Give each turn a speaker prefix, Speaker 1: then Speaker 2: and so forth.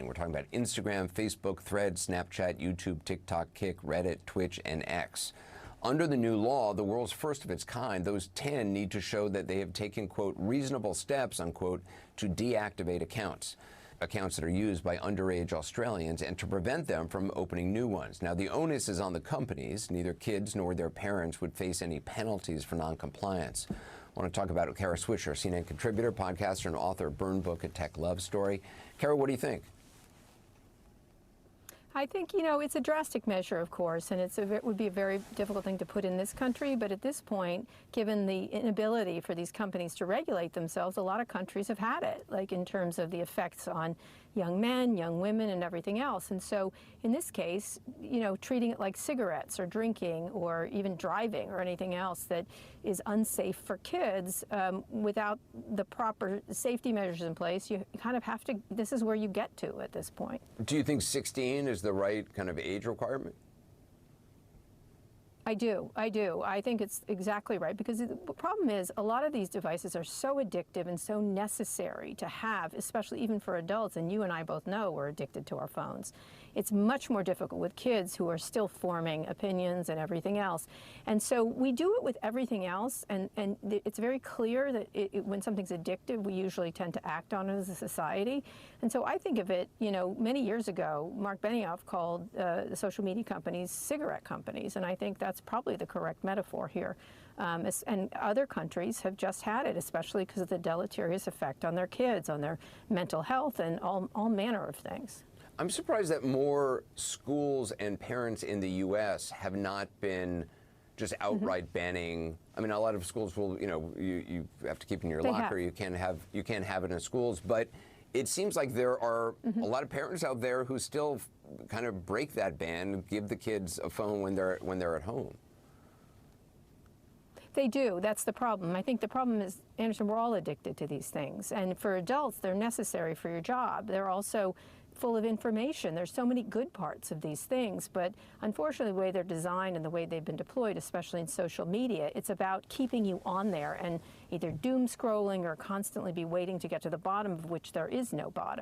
Speaker 1: We're talking about Instagram, Facebook, Threads, Snapchat, YouTube, TikTok, Kick, Reddit, Twitch, and X. Under the new law, the world's first of its kind, those 10 need to show that they have taken, quote, reasonable steps, unquote, to deactivate accounts that are used by underage Australians and to prevent them from opening new ones. Now, the onus is on the companies. Neither kids nor their parents would face any penalties for noncompliance. I want to talk about it with Kara Swisher, CNN contributor, podcaster, and author of Burn Book, A Tech Love Story. Kara, what do you think?
Speaker 2: I think, it's a drastic measure, of course, and it would be a very difficult thing to put in this country. But at this point, given the inability for these companies to regulate themselves, a lot of countries have had it, like in terms of the effects on young men, young women, and everything else. And so in this case, treating it like cigarettes or drinking or even driving or anything else that is unsafe for kids without the proper safety measures in place, you kind of have to, this is where you get to at this point.
Speaker 1: Do you think 16 is the right kind of age requirement?
Speaker 2: I do. I think it's exactly right, because the problem is a lot of these devices are so addictive and so necessary to have, especially even for adults, and you and I both know we're addicted to our phones. It's much more difficult with kids who are still forming opinions and everything else. And so we do it with everything else, and it's very clear that when something's addictive, we usually tend to act on it as a society. And so I think of it, many years ago, Mark Benioff called the social media companies cigarette companies, and I think that's probably the correct metaphor here. And other countries have just had it, especially because of the deleterious effect on their kids, on their mental health, and all manner of things.
Speaker 1: I'm surprised that more schools and parents in the U.S. have not been just outright banning. I mean, a lot of schools will, you have to keep it in your locker. You can't have it in schools. But it seems like there are a lot of parents out there who still kind of break that ban, give the kids a phone when they're at home.
Speaker 2: They do. That's the problem. I think the problem is, Anderson, we're all addicted to these things. And for adults, they're necessary for your job. They're also full of information. There's so many good parts of these things, but unfortunately the way they're designed and the way they've been deployed, especially in social media, it's about keeping you on there and either doom scrolling or constantly be waiting to get to the bottom, of which there is no bottom.